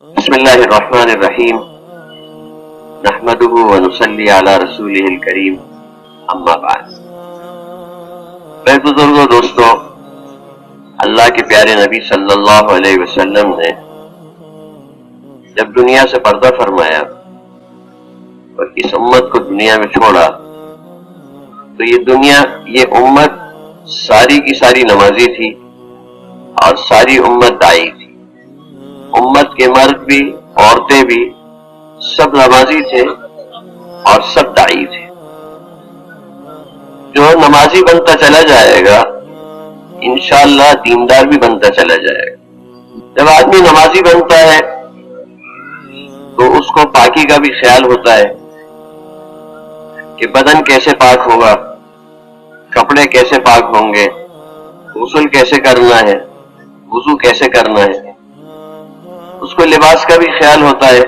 بسم اللہ الرحمن الرحیم نحمده ونصلی علی رسولہ الکریم اما بعد۔ میں بزرگوں دوستوں، اللہ کے پیارے نبی صلی اللہ علیہ وسلم نے جب دنیا سے پردہ فرمایا اور اس امت کو دنیا میں چھوڑا تو یہ امت ساری کی ساری نمازی تھی اور ساری امت داعی تھی۔ امت کے مرد بھی، عورتیں بھی، سب نمازی تھے اور سب داعی تھے۔ جو نمازی بنتا چلا جائے گا انشاءاللہ دیندار بھی بنتا چلا جائے گا۔ جب آدمی نمازی بنتا ہے تو اس کو پاکی کا بھی خیال ہوتا ہے کہ بدن کیسے پاک ہوگا، کپڑے کیسے پاک ہوں گے، غسل کیسے کرنا ہے، وضو کیسے کرنا ہے۔ اس کو لباس کا بھی خیال ہوتا ہے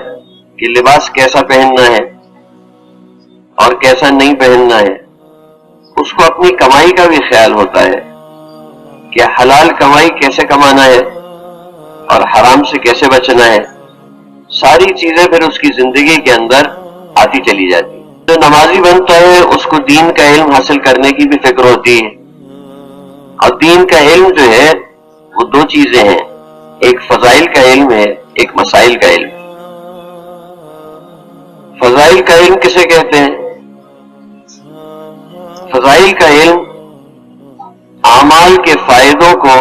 کہ لباس کیسا پہننا ہے اور کیسا نہیں پہننا ہے۔ اس کو اپنی کمائی کا بھی خیال ہوتا ہے کہ حلال کمائی کیسے کمانا ہے اور حرام سے کیسے بچنا ہے۔ ساری چیزیں پھر اس کی زندگی کے اندر آتی چلی جاتی۔ جو نمازی بنتا ہے اس کو دین کا علم حاصل کرنے کی بھی فکر ہوتی ہے، اور دین کا علم جو ہے وہ دو چیزیں ہیں، ایک فضائل کا علم ہے، ایک مسائل کا علم۔ فضائل کا علم کسے کہتے ہیں؟ فضائل کا علم اعمال کے فائدوں کو،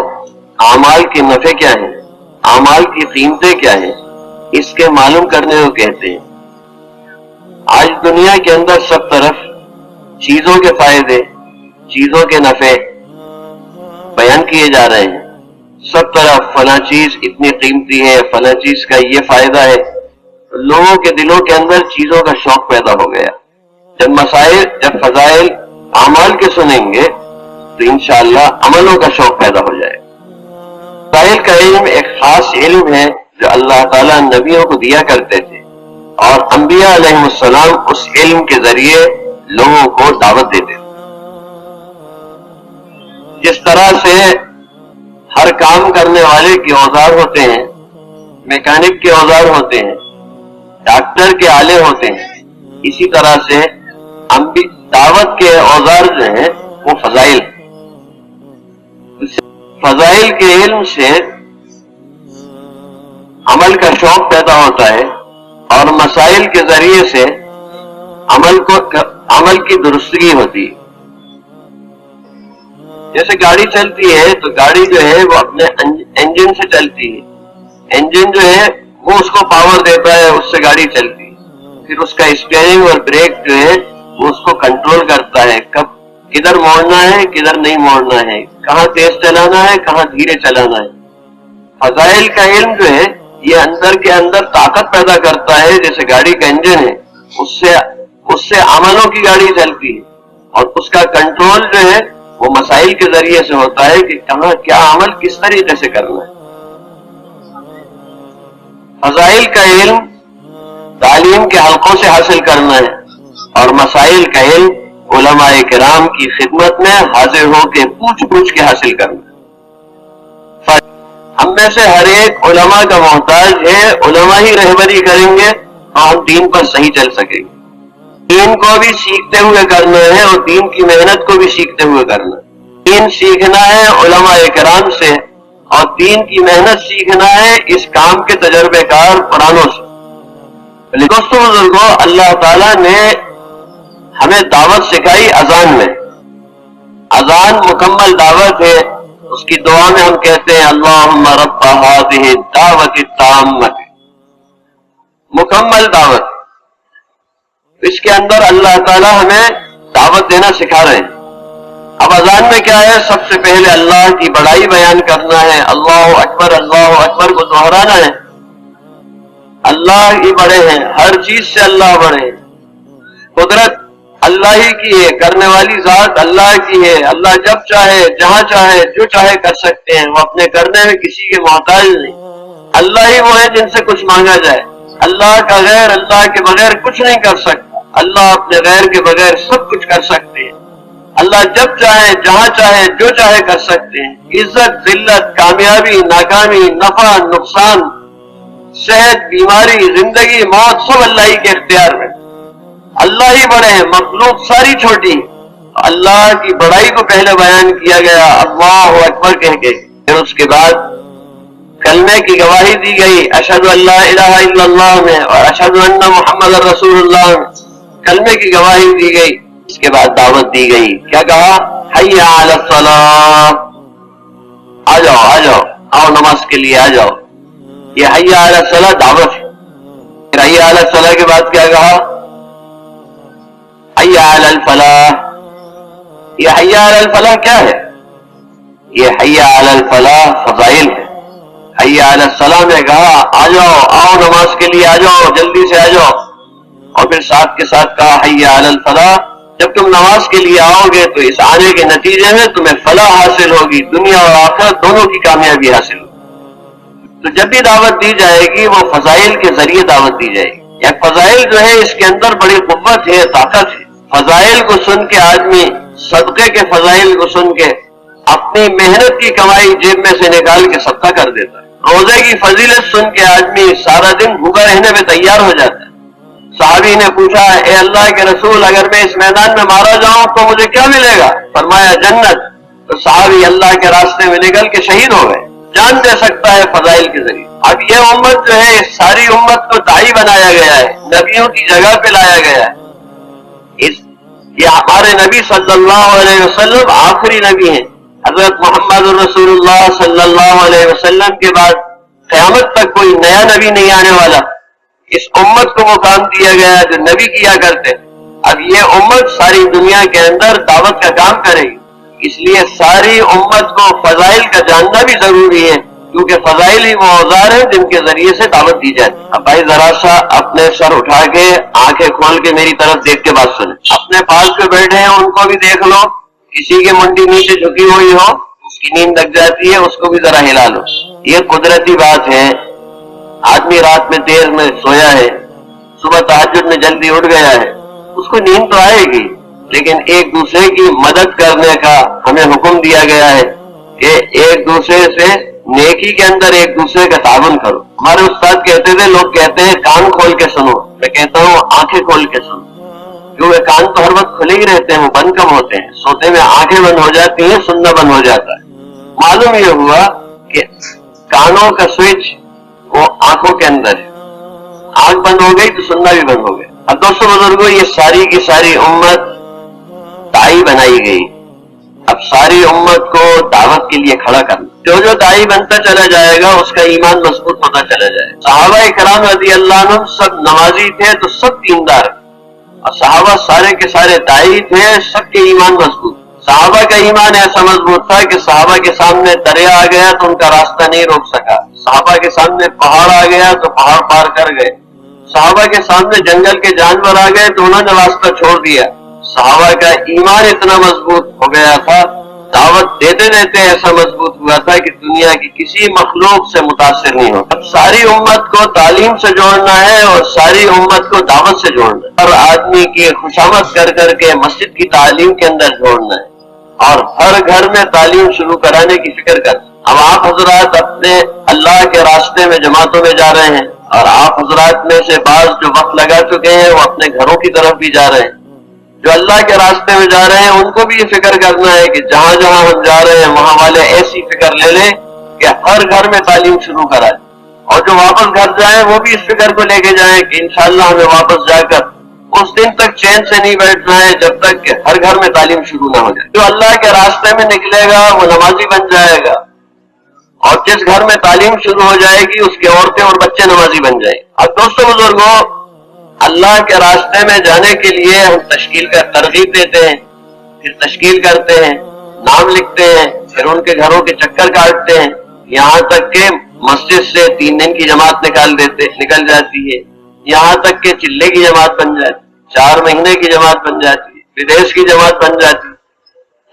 اعمال کے نفع کیا ہیں، اعمال کی قیمتیں کیا ہیں، اس کے معلوم کرنے کو کہتے ہیں۔ آج دنیا کے اندر سب طرف چیزوں کے فائدے، چیزوں کے نفع بیان کیے جا رہے ہیں۔ سب طرف فلاں چیز اتنی قیمتی ہے، فلاں چیز کا یہ فائدہ ہے۔ لوگوں کے دلوں کے اندر چیزوں کا شوق پیدا ہو گیا۔ جب فضائل اعمال کے سنیں گے تو انشاءاللہ عملوں کا شوق پیدا ہو جائے۔ فضائل کا علم ایک خاص علم ہے جو اللہ تعالیٰ نبیوں کو دیا کرتے تھے، اور انبیاء علیہ السلام اس علم کے ذریعے لوگوں کو دعوت دیتے تھے۔ جس طرح سے ہر کام کرنے والے کے اوزار ہوتے ہیں، میکینک کے اوزار ہوتے ہیں، ڈاکٹر کے آلے ہوتے ہیں، اسی طرح سے دعوت کے اوزار جو ہیں وہ فضائل۔ فضائل کے علم سے عمل کا شوق پیدا ہوتا ہے، اور مسائل کے ذریعے سے عمل کی درستگی ہوتی ہے۔ جیسے گاڑی چلتی ہے تو گاڑی جو ہے وہ اپنے انجن سے چلتی ہے، انجن جو ہے وہ اس کو پاور دیتا ہے، اس سے گاڑی چلتی ہے۔ پھر اس کا اسٹیئرنگ اور بریک جو ہے وہ اس کو کنٹرول کرتا ہے، کدھر موڑنا ہے کدھر نہیں موڑنا ہے، کہاں تیز چلانا ہے کہاں دھیرے چلانا ہے۔ فضائل کا علم جو ہے یہ اندر کے اندر طاقت پیدا کرتا ہے، جیسے گاڑی کا انجن ہے، اس سے عملوں کی گاڑی چلتی ہے، اور اس کا کنٹرول جو ہے وہ مسائل کے ذریعے سے ہوتا ہے کہ کہاں کیا عمل کس طریقے سے کرنا ہے۔ فضائل کا علم تعلیم کے حلقوں سے حاصل کرنا ہے، اور مسائل کا علم علماء کرام کی خدمت میں حاضر ہو کے پوچھ کے حاصل کرنا ہے۔ ہم میں سے ہر ایک علماء کا محتاج ہے، علماء ہی رہبری کریں گے تو ہم دین پر صحیح چل سکیں گے۔ دین کو بھی سیکھتے ہوئے کرنا ہے، اور دین کی محنت کو بھی سیکھتے ہوئے کرنا ہے۔ دین سیکھنا ہے علماء کرام سے، اور دین کی محنت سیکھنا ہے اس کام کے تجربے کار قرآنوں سے۔ دوستوں بزرگوں، اللہ تعالیٰ نے ہمیں دعوت سکھائی اذان میں۔ اذان مکمل دعوت ہے۔ اس کی دعا میں ہم کہتے ہیں اللہم رب ہذہ الدعوۃ التامۃ، مکمل دعوت۔ اس کے اندر اللہ تعالیٰ ہمیں دعوت دینا سکھا رہے ہیں۔ اب اذان میں کیا ہے؟ سب سے پہلے اللہ کی بڑائی بیان کرنا ہے، اللہ اکبر کو دہرانا ہے۔ اللہ ہی بڑے ہیں، ہر چیز سے اللہ بڑے ہیں۔ قدرت اللہ ہی کی ہے، کرنے والی ذات اللہ کی ہے۔ اللہ جب چاہے جہاں چاہے جو چاہے کر سکتے ہیں، وہ اپنے کرنے میں کسی کے محتاج نہیں۔ اللہ ہی وہ ہے جن سے کچھ مانگا جائے۔ اللہ کا غیر اللہ کے بغیر کچھ نہیں کر سکتا۔ اللہ اپنے غیر کے بغیر سب کچھ کر سکتے ہیں۔ اللہ جب چاہے جہاں چاہے جو چاہے کر سکتے ہیں۔ عزت ذلت، کامیابی ناکامی، نفع نقصان، صحت، بیماری، زندگی، موت سب اللہ ہی کے اختیار میں. اللہ ہی بڑے ہیں، مخلوق ساری چھوٹی. اللہ کی بڑائی کو پہلے بیان کیا گیا اللہ اکبر کہہ کے، پھر اس کے بعد کلمے کی گواہی دی گئی اشہد ان لا الہ الا اللہ میں اور اشہد ان محمد رسول اللہ میں کلمے کی گواہی دی گئی. اس کے بعد دعوت دی گئی. کیا کہا؟ حی علی الصلاۃ، آ جاؤ آ جاؤ، آؤ نماز کے لیے آ جاؤ. یہ حی علی الصلاۃ دعوت ہے. پھر حی علی الصلاۃ کے بعد کیا کہا؟ حی علی الفلاح. یہ حی علی الفلاح کیا ہے؟ یہ حی علی الفلاح فضائل ہے. حی علی الصلاۃ نے کہا آ جاؤ، آؤ نماز کے لیے آ جاؤ، جلدی سے آ جاؤ. اور پھر ساتھ کے ساتھ کہا حی علی الفلاح، جب تم نماز کے لیے آؤ گے تو اس آنے کے نتیجے میں تمہیں فلاح حاصل ہوگی، دنیا اور آخرت دونوں کی کامیابی حاصل ہوگی. تو جب بھی دعوت دی جائے گی وہ فضائل کے ذریعے دعوت دی جائے گی. یا فضائل جو ہے اس کے اندر بڑی قوت ہے، طاقت ہے. فضائل کو سن کے آدمی، صدقے کے فضائل کو سن کے اپنی محنت کی کمائی جیب میں سے نکال کے صدقہ کر دیتا ہے. روزے کی فضیلت سن کے آدمی سارا دن بھوکا رہنے میں تیار ہو جاتا ہے. صحابی نے پوچھا اے اللہ کے رسول، اگر میں اس میدان میں مارا جاؤں تو مجھے کیا ملے گا؟ فرمایا جنت. تو صحابی اللہ کے راستے میں نکل کے شہید ہو گئے. جان دے سکتا ہے فضائل کے ذریعے. اب یہ امت جو ہے ساری امت کو داعی بنایا گیا ہے، نبیوں کی جگہ پہ لایا گیا ہے. یہ ہمارے نبی صلی اللہ علیہ وسلم آخری نبی ہیں. حضرت محمد رسول اللہ صلی اللہ علیہ وسلم کے بعد قیامت تک کوئی نیا نبی نہیں آنے والا. اس امت کو وہ کام دیا گیا جو نبی کیا کرتے. اب یہ امت ساری دنیا کے اندر دعوت کا کام کرے گی. اس لیے ساری امت کو فضائل کا جاننا بھی ضروری ہے، کیونکہ فضائل ہی وہ اوزار ہیں جن کے ذریعے سے دعوت دی جاتی. اب بھائی ذرا سا اپنے سر اٹھا کے آنکھیں کھول کے میری طرف دیکھ کے بات سنیں. اپنے پاس پہ بیٹھے ہیں ان کو بھی دیکھ لو. کسی کی منڈی نیچے جھکی ہوئی ہو، اس کی نیند لگ جاتی ہے، اس کو بھی ذرا ہلا لو. یہ قدرتی بات ہے. آدمی رات میں دیر میں سویا ہے، صبح تہجد میں جلدی اٹھ گیا ہے، اس کو نیند تو آئے گی، لیکن ایک دوسرے کی مدد کرنے کا ہمیں حکم دیا گیا ہے کہ ایک دوسرے سے نیکی کے اندر ایک دوسرے کا تعاون کرو. ہمارے استاد کہتے تھے، لوگ کہتے ہیں کان کھول کے سنو، میں کہتا ہوں آنکھیں کھول کے سنو. کیونکہ کان تو ہر وقت کھلے ہی رہتے ہیں، وہ بند کم ہوتے ہیں. سوتے میں آنکھیں بند ہو جاتی ہیں، سننا بند ہو جاتا ہے. معلوم یہ ہوا کہ کانوں کا سوئچ وہ آنکھوں کے اندر ہے. آنکھ بند ہو گئی تو سننا بھی بند ہو گیا. اب دوستوں بزرگوں، یہ ساری کی ساری امت داعی بنائی گئی. اب ساری امت کو دعوت کے لیے کھڑا کرنا. جو داعی بنتا چلا جائے گا اس کا ایمان مضبوط ہوتا چلا جائے گا. صحابہ کرام رضی اللہ عنہ سب نمازی تھے تو سب دیندار، اور صحابہ سارے کے سارے داعی تھے، سب کے ایمان مضبوط. صحابہ کا ایمان ایسا مضبوط تھا کہ صحابہ کے سامنے دریا آ گیا تو ان کا راستہ نہیں روک سکا. صحابہ کے سامنے پہاڑ آ گیا تو پہاڑ پار کر گئے. صحابہ کے سامنے جنگل کے جانور آ گئے تو انہوں نے راستہ چھوڑ دیا. صحابہ کا ایمان اتنا مضبوط ہو گیا تھا، دعوت دیتے دیتے ایسا مضبوط ہوا تھا کہ دنیا کی کسی مخلوق سے متاثر نہیں ہو. اب ساری امت کو تعلیم سے جوڑنا ہے اور ساری امت کو دعوت سے جوڑنا ہے. ہر آدمی کی خوشامد کر کر کے مسجد کی تعلیم کے اندر جوڑنا ہے اور ہر گھر میں تعلیم شروع کرانے کی فکر کرنا. اب آپ حضرات اپنے اللہ کے راستے میں جماعتوں میں جا رہے ہیں، اور آپ حضرات میں سے بعض جو وقت لگا چکے ہیں وہ اپنے گھروں کی طرف بھی جا رہے ہیں. جو اللہ کے راستے میں جا رہے ہیں ان کو بھی یہ فکر کرنا ہے کہ جہاں جہاں ہم جا رہے ہیں وہاں والے ایسی فکر لے لیں کہ ہر گھر میں تعلیم شروع کرائیں. اور جو واپس گھر جائیں وہ بھی اس فکر کو لے کے جائیں کہ انشاءاللہ ہمیں واپس جا کر اس دن تک چین سے نہیں بیٹھنا ہے جب تک کہ ہر گھر میں تعلیم شروع نہ ہو جائے. جو اللہ کے راستے میں نکلے گا وہ نمازی بن جائے گا، اور جس گھر میں تعلیم شروع ہو جائے گی اس کی عورتیں اور بچے نمازی بن جائیں. اب دوستوں بزرگوں، اللہ کے راستے میں جانے کے لیے ہم تشکیل کا ترغیب دیتے ہیں، پھر تشکیل کرتے ہیں، نام لکھتے ہیں، پھر ان کے گھروں کے چکر کاٹتے ہیں، یہاں تک کہ مسجد سے 3 دن کی جماعت نکل جاتی ہے، یہاں تک کہ چلے کی جماعت بن جاتی ہے، 4 مہینے کی جماعت بن جاتی ہے، ودیش کی جماعت بن جاتی ہے.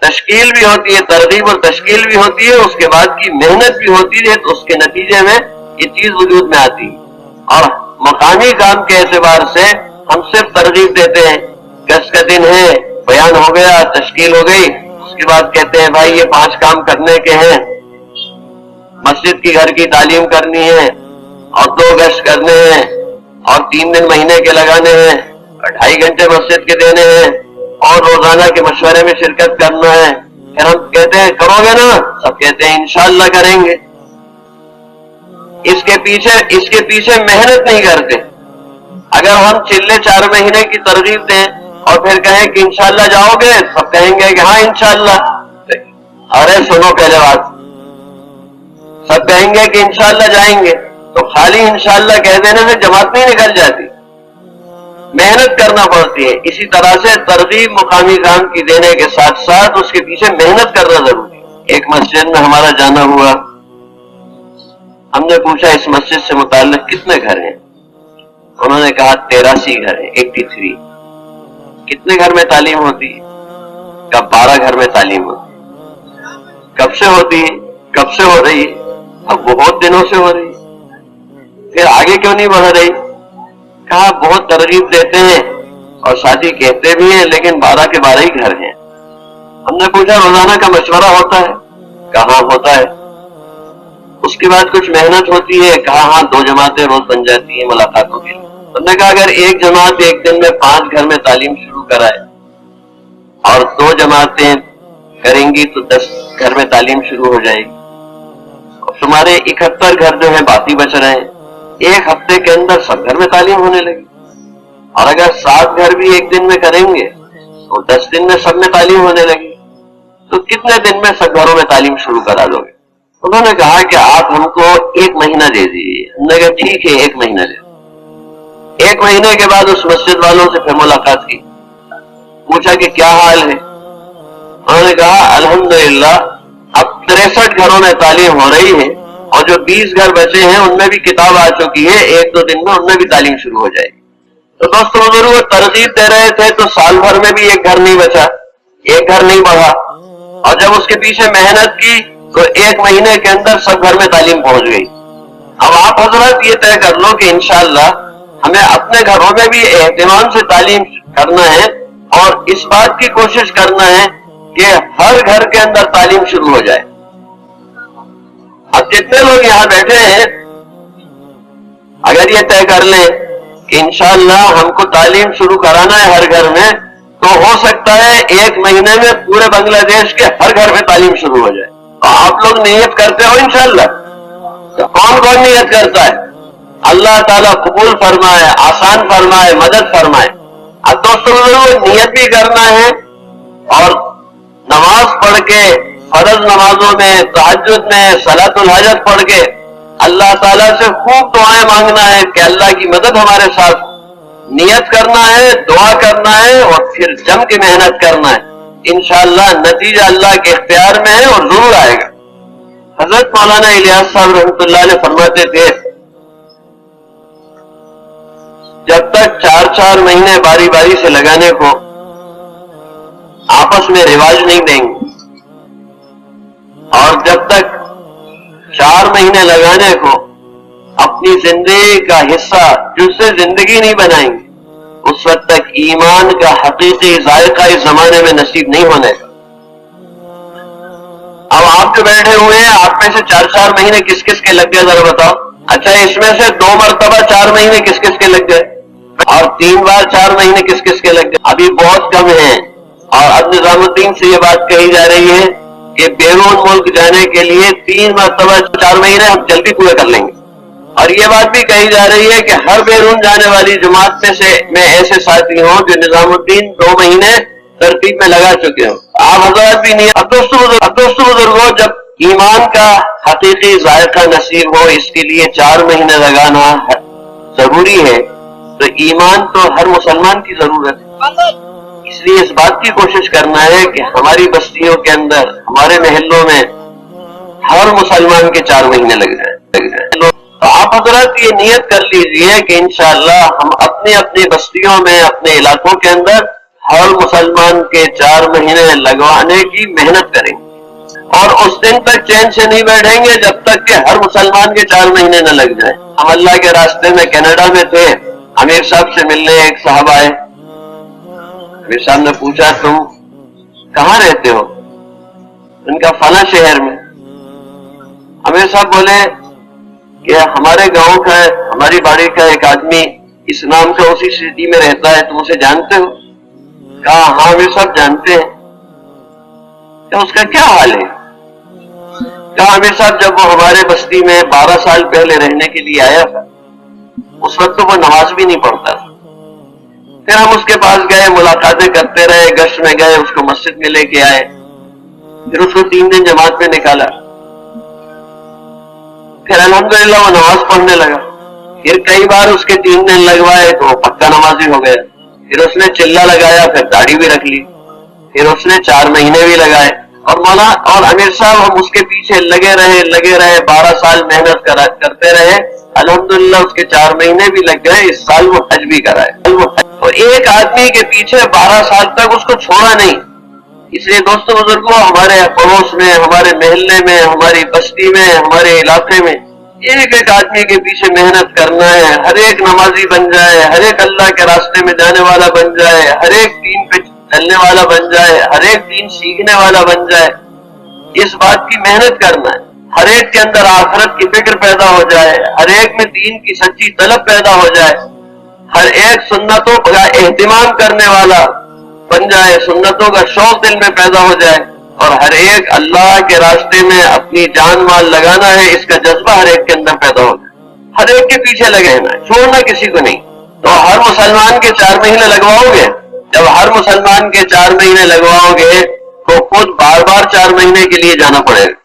تشکیل بھی ہوتی ہے، ترغیب اور تشکیل بھی ہوتی ہے، اس کے بعد کی محنت بھی ہوتی ہے، تو اس کے نتیجے میں یہ چیز وجود میں آتی ہے. اور مقامی کام کے اعتبار سے ہم صرف ترغیب دیتے ہیں. 10 کا دن ہے، بیان ہو گیا، تشکیل ہو گئی، اس کے بعد کہتے ہیں بھائی یہ 5 کام کرنے کے ہیں. مسجد کی گھر کی تعلیم کرنی ہے، اور 2 گشت کرنے ہیں اور 3 دن مہینے کے لگانے ہیں اور 2.5 گھنٹے مسجد کے دینے ہیں اور روزانہ کے مشورے میں شرکت کرنا ہے. پھر ہم کہتے ہیں کرو گے نا؟ سب کہتے ہیں انشاءاللہ کریں گے. اس کے پیچھے محنت نہیں کرتے. اگر ہم چلے 4 مہینے کی ترغیب دیں اور پھر کہیں کہ انشاءاللہ جاؤ گے، سب کہیں گے کہ ہاں انشاءاللہ. ارے سنو پہلے بات، سب کہیں گے کہ انشاءاللہ جائیں گے، تو خالی انشاءاللہ کہہ دینے سے جماعت نہیں نکل جاتی، محنت کرنا پڑتی ہے. اسی طرح سے ترغیب مقامی کام کی دینے کے ساتھ ساتھ اس کے پیچھے محنت کرنا ضروری ہے. ایک مسجد میں ہمارا جانا ہوا، ہم نے پوچھا اس مسجد سے متعلق کتنے گھر ہیں؟ انہوں نے کہا 83 گھر ہیں. 83. کتنے گھر میں تعلیم ہوتی ہے؟ کب 12 گھر میں تعلیم ہوتی ہے. کب سے ہوتی ہے؟ کب سے ہو رہی ہے؟ اب بہت دنوں سے ہو رہی ہے. پھر آگے کیوں نہیں بڑھ رہی؟ کہا بہت ترغیب دیتے ہیں اور ساتھی کہتے بھی ہیں، لیکن 12 کے 12 ہی گھر ہیں. ہم نے پوچھا روزانہ کا مشورہ ہوتا ہے؟ کہاں ہوتا ہے. اس کے بعد کچھ محنت ہوتی ہے؟ کہا ہاں 2 جماعتیں روز بن جاتی ہیں ملاقاتوں کے لیے. ہم نے کہا اگر ایک جماعت ایک دن میں 5 گھر میں تعلیم شروع کرائے اور 2 جماعتیں کریں گی تو 10 گھر میں تعلیم شروع ہو جائے گی. اور تمہارے 71 گھر جو ہیں باقی بچ رہے ہیں، ایک ہفتے کے اندر سب گھر میں تعلیم ہونے لگی. اور اگر 7 گھر بھی ایک دن میں کریں گے تو 10 دن میں سب میں تعلیم ہونے لگی. تو کتنے دن میں سب گھروں میں تعلیم شروع کرا دو گے؟ انہوں نے کہا کہ آپ ہم کو 1 مہینہ دے دیجیے. ہم نے کہا ٹھیک ہے 1 مہینہ دے. 1 مہینے کے بعد اس مسجد والوں سے پھر ملاقات کی، پوچھا کہ کیا حال ہے. انہوں نے کہا الحمدللہ اب 63 گھروں میں تعلیم ہو رہی ہے اور جو 20 گھر بچے ہیں ان میں بھی کتاب آ چکی ہے، 1-2 دن میں ان میں بھی تعلیم شروع ہو جائے گی. تو دوستوں بزرگوں وہ ترغیب دے رہے تھے تو سال بھر میں بھی 1 گھر نہیں بچا، 1 گھر نہیں بڑھا. اور جب اس کے پیچھے محنت کی تو 1 مہینے کے اندر سب گھر میں تعلیم پہنچ گئی. اب آپ حضرات یہ طے کر لو کہ انشاءاللہ ہمیں اپنے گھروں میں بھی اہتمام سے تعلیم کرنا ہے اور اس بات کی کوشش کرنا ہے کہ ہر گھر کے اندر تعلیم شروع ہو جائے. اب جتنے لوگ یہاں بیٹھے ہیں اگر یہ طے کر لیں کہ انشاءاللہ ہم کو تعلیم شروع کرانا ہے ہر گھر میں، تو ہو سکتا ہے 1 مہینے میں پورے بنگلہ دیش کے ہر گھر میں تعلیم شروع ہو جائے. آپ لوگ نیت کرتے ہو انشاءاللہ؟ تو کون کون نیت کرتا ہے؟ اللہ تعالیٰ قبول فرمائے، آسان فرمائے، مدد فرمائے. اب دوستوں نیت بھی کرنا ہے اور نماز پڑھ کے فرض نمازوں میں، تہجد میں، صلاۃ الحاجت پڑھ کے اللہ تعالیٰ سے خوب دعائیں مانگنا ہے کہ اللہ کی مدد ہمارے ساتھ. نیت کرنا ہے، دعا کرنا ہے اور پھر جم کے محنت کرنا ہے. انشاءاللہ نتیجہ اللہ کے اختیار میں ہے اور ضرور آئے گا. حضرت مولانا الیاس صاحب رحمۃ اللہ علیہ فرماتے تھے جب تک 4 مہینے باری باری سے لگانے کو آپس میں رواج نہیں دیں گے اور جب تک 4 مہینے لگانے کو اپنی زندگی کا حصہ جس سے زندگی نہیں بنائیں گے، اس وقت تک ایمان کا حقیقی ذائقہ اس زمانے میں نصیب نہیں ہونے کا. اب آپ جو بیٹھے ہوئے ہیں آپ میں سے 4 مہینے کس کس کے لگ گئے ذرا بتاؤ. اچھا اس میں سے 2 مرتبہ 4 مہینے کس کس کے لگ گئے اور 3 بار 4 مہینے کس کس کے لگ گئے؟ ابھی بہت کم ہیں. اور اب نظام الدین سے یہ بات کہی جا رہی ہے کہ بیرون ملک جانے کے لیے 3 مرتبہ 4 مہینے ہم جلدی پورے کر لیں گے. اور یہ بات بھی کہی جا رہی ہے کہ ہر بیرون جانے والی جماعت میں سے میں ایسے ساتھی ہوں جو نظام الدین 2 مہینے ترتیب میں لگا چکے ہوں. آپ حضرات بھی نہیں. اب دوستوں بزرگوں جب ایمان کا حقیقی ذائقہ نصیب ہو اس کے لیے 4 مہینے لگانا ضروری ہے. تو ایمان تو ہر مسلمان کی ضرورت ہے. اس لیے اس بات کی کوشش کرنا ہے کہ ہماری بستیوں کے اندر، ہمارے محلوں میں ہر مسلمان کے 4 مہینے لگ جائیں. تو آپ حضرات یہ نیت کر لیجئے کہ انشاءاللہ ہم اپنی اپنی بستیوں میں، اپنے علاقوں کے اندر ہر مسلمان کے 4 مہینے لگوانے کی محنت کریں گے. اور اس دن تک چین سے نہیں بیٹھیں گے جب تک کہ ہر مسلمان کے 4 مہینے نہ لگ جائیں. ہم اللہ کے راستے میں کینیڈا میں تھے، امیر صاحب سے ملنے ایک صاحب آئے. امیر صاحب نے پوچھا تم کہاں رہتے ہو؟ ان کا فلاں شہر میں. امیر صاحب بولے کہ ہمارے گاؤں کا ہے، ہماری باڑی کا ایک آدمی اس نام کا اسی سٹی میں رہتا ہے، تم اسے جانتے ہو؟ کہا ہاں وہ سب جانتے ہیں۔ کہ اس کا کیا حال ہے؟ کہا عامر صاحب جب وہ ہمارے بستی میں 12 سال پہلے رہنے کے لیے آیا تھا، اس وقت تو وہ نماز بھی نہیں پڑھتا تھا۔ پھر ہم اس کے پاس گئے، ملاقاتیں کرتے رہے، گشت میں گئے، اس کو مسجد میں لے کے آئے، پھر اس کو 3 دن جماعت میں نکالا، پھر الحمدللہ وہ نماز پڑھنے لگا۔ پھر کئی بار اس کے 3 دن لگوائے تو وہ پکا نمازی ہو گیا۔ پھر اس نے چلہ لگایا، پھر داڑھی بھی رکھ لی، پھر اس نے 4 مہینے بھی لگائے، اور مولا اور امیر صاحب ہم اس کے پیچھے لگے رہے 12 سال محنت کرتے رہے، الحمدللہ اس کے 4 مہینے بھی لگ گئے، اس سال وہ حج بھی کرائے۔ اور ایک آدمی کے پیچھے 12 سال تک اس کو چھوڑا نہیں۔ اس لیے دوستوں بزرگوں، ہمارے پڑوس میں، ہمارے محلے میں، ہماری بستی میں، ہمارے علاقے میں ایک آدمی کے پیچھے محنت کرنا ہے، ہر ایک نمازی بن جائے، ہر ایک اللہ کے راستے میں جانے والا بن جائے، ہر ایک دین پہ چلنے والا بن جائے، ہر ایک دین سیکھنے والا بن جائے، اس بات کی محنت کرنا ہے۔ ہر ایک کے اندر آخرت کی فکر پیدا ہو جائے، ہر ایک میں دین کی سچی طلب پیدا ہو جائے، ہر ایک سنتوں کا اہتمام کرنے والا بن جائے، سنتوں کا شوق دل میں پیدا ہو جائے، اور ہر ایک اللہ کے راستے میں اپنی جان مال لگانا ہے، اس کا جذبہ ہر ایک کے اندر پیدا ہو جائے، ہر ایک کے پیچھے لگے رہنا، چھوڑنا کسی کو نہیں۔ تو ہر مسلمان کے 4 مہینے لگواؤ گے، جب ہر مسلمان کے 4 مہینے لگواؤ گے تو خود بار بار 4 مہینے کے لیے جانا پڑے گا۔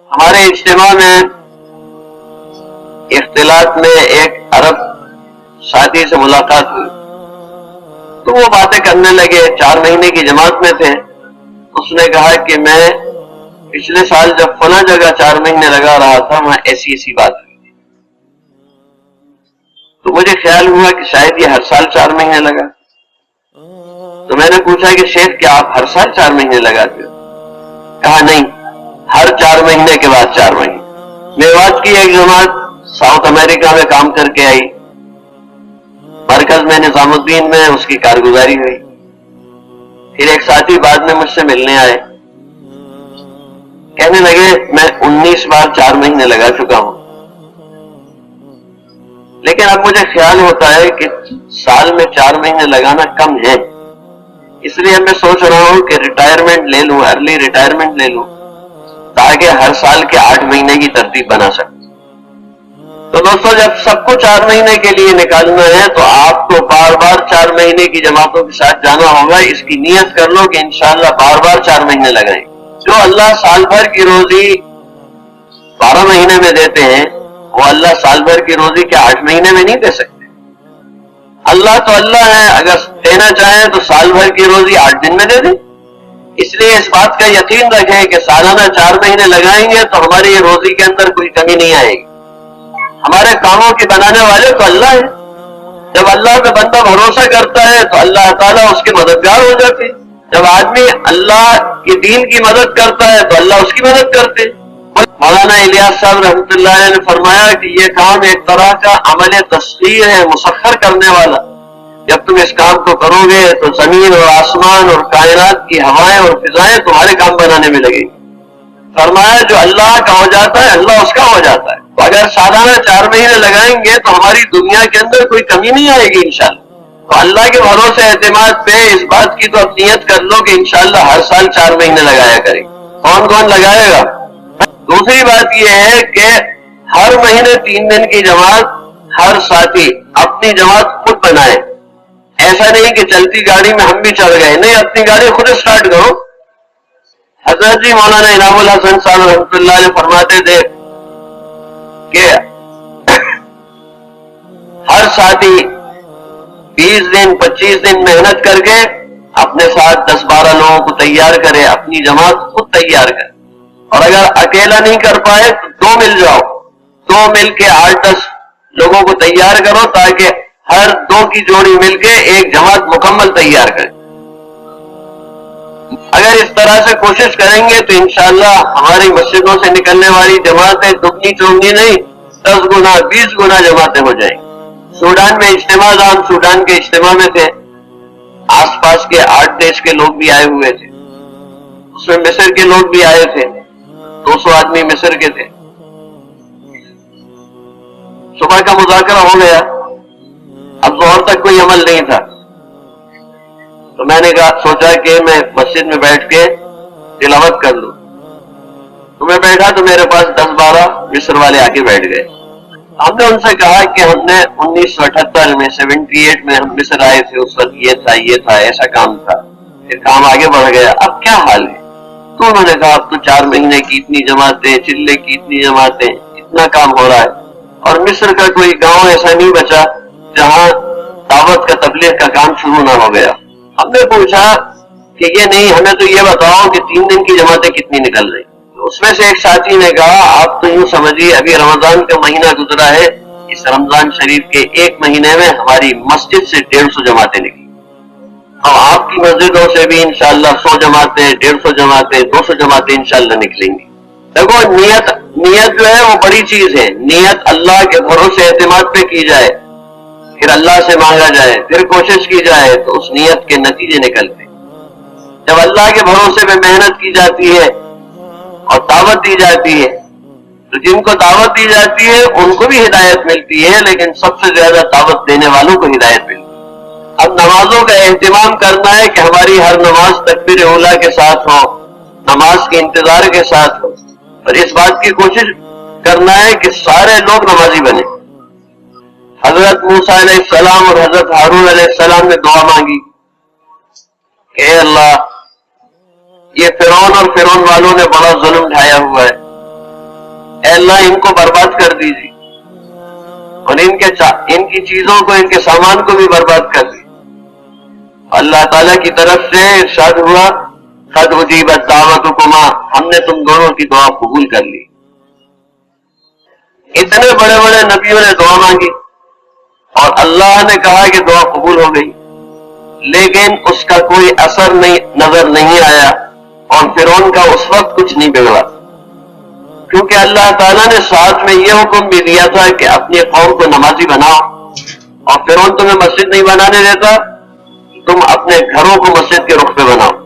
ہمارے اجتماع میں اختلاط میں ایک عرب ساتھی سے ملاقات ہوئی، تو وہ باتیں کرنے لگے، 4 مہینے کی جماعت میں تھے۔ اس نے کہا کہ میں پچھلے سال جب فلاں جگہ 4 مہینے لگا رہا تھا، وہاں ایسی بات ہوئی تھی، تو مجھے خیال ہوا کہ شاید یہ ہر سال 4 مہینے لگا۔ تو میں نے پوچھا کہ شیخ کیا آپ ہر سال 4 مہینے لگاتے ہو؟ کہا نہیں، ہر 4 مہینے کے بعد 4 مہینے۔ میوات کی ایک جماعت ساؤتھ امریکہ میں کام کر کے آئی، مرکز میں نظام الدین میں اس کی کارگزاری ہوئی۔ پھر ایک ساتھی بعد میں مجھ سے ملنے آئے، کہنے لگے میں 19 بار 4 مہینے لگا چکا ہوں، لیکن اب مجھے خیال ہوتا ہے کہ سال میں 4 مہینے لگانا کم ہے، اس لیے میں سوچ رہا ہوں کہ ریٹائرمنٹ لے لوں، ارلی ریٹائرمنٹ لے لوں، تاکہ ہر سال کے 8 مہینے کی ترتیب بنا سکوں۔ تو دوستو جب سب کو 4 مہینے کے لیے نکالنا ہے تو آپ کو بار بار 4 مہینے کی جماعتوں کے ساتھ جانا ہوگا۔ اس کی نیت کر لو کہ انشاءاللہ بار بار 4 مہینے لگائیں۔ جو اللہ سال بھر کی روزی 12 مہینے میں دیتے ہیں، وہ اللہ سال بھر کی روزی کے 8 مہینے میں نہیں دے سکتے۔ اللہ تو اللہ ہے، اگر دینا چاہیں تو سال بھر کی روزی 8 دن میں دے دیں۔ اس لیے اس بات کا یقین رکھیں کہ سالانہ 4 مہینے لگائیں گے تو ہماری روزی کے اندر کوئی کمی نہیں آئے گی۔ ہمارے کاموں کے بنانے والے تو اللہ ہے، جب اللہ پہ بندہ بھروسہ کرتا ہے تو اللہ تعالیٰ اس کے مددگار ہو جاتے ہیں۔ جب آدمی اللہ کے دین کی مدد کرتا ہے تو اللہ اس کی مدد کرتے ہیں۔ مولانا الیاس صاحب رحمۃ اللہ علیہ نے فرمایا کہ یہ کام ایک طرح کا عمل تسخیر ہے، مسخر کرنے والا۔ جب تم اس کام کو کرو گے تو زمین اور آسمان اور کائنات کی ہوائیں اور فضائیں تمہارے کام بنانے میں لگے گی۔ فرمایا جو اللہ کا ہو جاتا ہے اللہ اس کا ہو جاتا ہے۔ تو اگر سالانہ 4 مہینے لگائیں گے تو ہماری دنیا کے اندر کوئی کمی نہیں آئے گی انشاءاللہ۔ تو اللہ کے بھروسے اعتماد پہ اس بات کی تو اب نیت کر لو کہ انشاءاللہ ہر سال 4 مہینے لگایا کریں۔ کون کون لگائے گا؟ دوسری بات یہ ہے کہ ہر مہینے 3 دن کی جماعت ہر ساتھی اپنی جماعت خود بنائے۔ ایسا نہیں کہ چلتی گاڑی میں ہم بھی چل گئے، نہیں، اپنی گاڑی خود اسٹارٹ کرو۔ حضرت جی مولانا انعام الحسن صاحب رحمۃ اللہ علیہ فرماتے تھے کہ ہر ساتھی 20 دن 25 دن محنت کر کے اپنے ساتھ 10-12 لوگوں کو تیار کرے، اپنی جماعت خود تیار کرے، اور اگر اکیلا نہیں کر پائے تو 2 مل جاؤ، 2 مل کے 8-10 لوگوں کو تیار کرو تاکہ ہر 2 کی جوڑی مل کے ایک جماعت مکمل تیار کرے۔ اگر اس طرح سے کوشش کریں گے تو انشاءاللہ ہماری مسجدوں سے نکلنے والی جماعتیں دگنی چوگنی نہیں 10 گنا 20 گنا جماعتیں ہو جائیں گی۔ سوڈان میں اجتماع، ہم سوڈان کے اجتماع میں تھے، آس پاس کے 8 دیش کے لوگ بھی آئے ہوئے تھے، اس میں مصر کے لوگ بھی آئے تھے، 200 آدمی مصر کے تھے۔ صبح کا مذاکرہ ہو گیا، اب ظہر تک کوئی عمل نہیں تھا، تو میں نے سوچا کہ میں مسجد میں بیٹھ کے تلاوت کر لوں۔ تو میں بیٹھا تو میرے پاس 10-12 مصر والے آ کے بیٹھ گئے۔ ہم نے ان سے کہا کہ ہم نے 1978 میں 78 میں ہم مصر آئے تھے، اس وقت یہ تھا ایسا کام تھا، پھر کام آگے بڑھ گیا، اب کیا حال ہے؟ تو انہوں نے کہا اب تو 4 مہینے کی اتنی جماعتیں، چلے کی اتنی جماعتیں، اتنا کام ہو رہا ہے، اور مصر کا کوئی گاؤں ایسا نہیں بچا جہاں دعوت کا تبلیغ کا کام شروع نہ ہو گیا۔ ہم نے پوچھا کہ یہ نہیں، ہمیں تو یہ بتاؤ کہ 3 دن کی جماعتیں کتنی نکل رہی؟ اس میں سے ایک ساتھی نے کہا آپ تو یوں سمجھیے ابھی رمضان کا مہینہ گزرا ہے، اس رمضان شریف کے 1 مہینے میں ہماری مسجد سے 150 جماعتیں نکلی، اور آپ کی مسجدوں سے بھی انشاءاللہ 100 جماعتیں، 150 جماعتیں، 200 جماعتیں انشاءاللہ نکلیں گی۔ دیکھو نیت جو ہے وہ بڑی چیز ہے، نیت اللہ کے بھروسے اعتماد پہ کی جائے، پھر اللہ سے مانگا جائے، پھر کوشش کی جائے تو اس نیت کے نتیجے نکلتے۔ جب اللہ کے بھروسے پہ محنت کی جاتی ہے اور دعوت دی جاتی ہے تو جن کو دعوت دی جاتی ہے ان کو بھی ہدایت ملتی ہے، لیکن سب سے زیادہ دعوت دینے والوں کو ہدایت ملتی ہے۔ اب نمازوں کا اہتمام کرنا ہے کہ ہماری ہر نماز تکبیر اولیٰ کے ساتھ ہو، نماز کے انتظار کے ساتھ ہو، اور اس بات کی کوشش کرنا ہے کہ سارے لوگ نمازی بنے۔ حضرت موسیٰ علیہ السلام اور حضرت ہارون علیہ السلام نے دعا مانگی کہ اے اللہ، یہ فرعون اور فرعون والوں نے بڑا ظلم ڈھایا ہوا ہے، اے اللہ ان کو برباد کر دیجیے، اور ان کی چیزوں کو، ان کے سامان کو بھی برباد کر دیجیے۔ اللہ تعالیٰ کی طرف سے ارشاد ہوا قد اجیبت دعوتکما، ہم نے تم دونوں کی دعا قبول کر لی۔ اتنے بڑے بڑے نبیوں نے دعا مانگی اور اللہ نے کہا کہ دعا قبول ہو گئی، لیکن اس کا کوئی اثر نظر نہیں آیا، اور فرعون کا اس وقت کچھ نہیں بگڑا، کیونکہ اللہ تعالیٰ نے ساتھ میں یہ حکم بھی دیا تھا کہ اپنی قوم کو نمازی بناؤ، اور فرعون تمہیں مسجد نہیں بنانے دیتا، تم اپنے گھروں کو مسجد کے رخ پہ بناؤ۔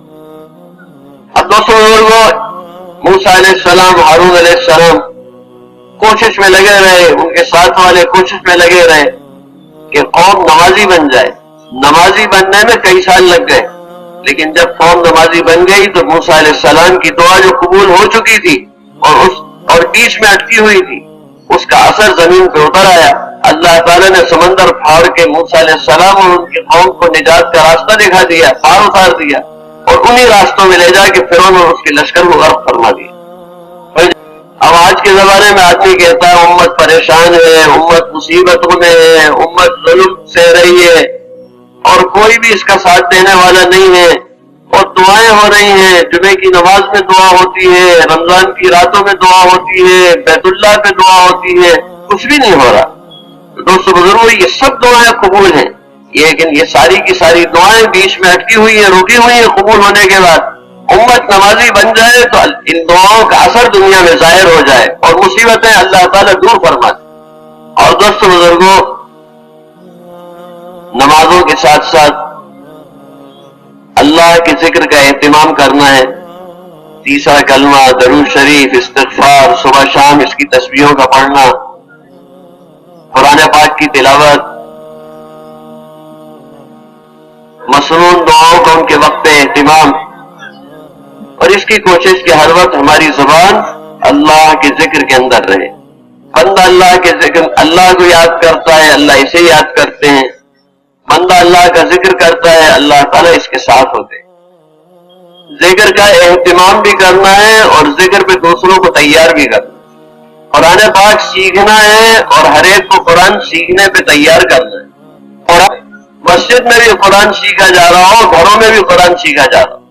اب دوستوں بزرگوں، موسیٰ علیہ السلام، ہارون علیہ السلام کوشش میں لگے رہے، ان کے ساتھ والے کوشش میں لگے رہے کہ قوم نمازی بن جائے۔ نمازی بننے میں کئی سال لگ گئے، لیکن جب قوم نمازی بن گئی تو موسیٰ علیہ السلام کی دعا جو قبول ہو چکی تھی اور بیچ میں اٹکی ہوئی تھی، اس کا اثر زمین پہ اتر آیا۔ اللہ تعالیٰ نے سمندر پھاڑ کے موسیٰ علیہ السلام اور ان کی قوم کو نجات کا راستہ دکھا دیا، پار اتار دیا، اور انہی راستوں میں لے جا کے فرعون اور اس کے لشکر کو غرق فرما دیا۔ اب آج کے زمانے میں آدمی کہتا ہے امت پریشان ہے، امت مصیبتوں میں ہے، امت ظلم سے رہی ہے، اور کوئی بھی اس کا ساتھ دینے والا نہیں ہے، اور دعائیں ہو رہی ہیں، جمعے کی نماز میں دعا ہوتی ہے، رمضان کی راتوں میں دعا ہوتی ہے، بیت اللہ پہ دعا ہوتی ہے، کچھ بھی نہیں ہو رہا۔ تو دوستو بزرگوں، یہ سب دعائیں قبول ہیں، لیکن یہ ساری کی ساری دعائیں بیچ میں اٹکی ہوئی ہیں، رکی ہوئی ہیں۔ قبول ہونے کے بعد امت نمازی بن جائے تو ان دعاؤں کا اثر دنیا میں ظاہر ہو جائے اور مصیبتیں اللہ تعالیٰ دور فرما دے۔ اور دوستو بزرگوں، نمازوں کے ساتھ ساتھ اللہ کے ذکر کا اہتمام کرنا ہے۔ تیسرا کلمہ، درود شریف، استغفار، صبح شام اس کی تسبیحوں کا پڑھنا، قرآن پاک کی تلاوت، مسنون دعاؤں کا ان کے وقت پہ اہتمام، اور اس کی کوشش کہ ہر وقت ہماری زبان اللہ کے ذکر کے اندر رہے۔ بندہ اللہ کے ذکر، اللہ کو یاد کرتا ہے، اللہ اسے یاد کرتے ہیں۔ بندہ اللہ کا ذکر کرتا ہے، اللہ تعالیٰ اس کے ساتھ ہوتے ہیں۔ ذکر کا اہتمام بھی کرنا ہے اور ذکر پہ دوسروں کو تیار بھی کرنا ہے۔ قرآن پاک سیکھنا ہے اور ہر ایک کو قرآن سیکھنے پہ تیار کرنا ہے۔ اور مسجد میں بھی قرآن سیکھا جا رہا ہو، گھروں میں بھی قرآن سیکھا جا رہا ہو۔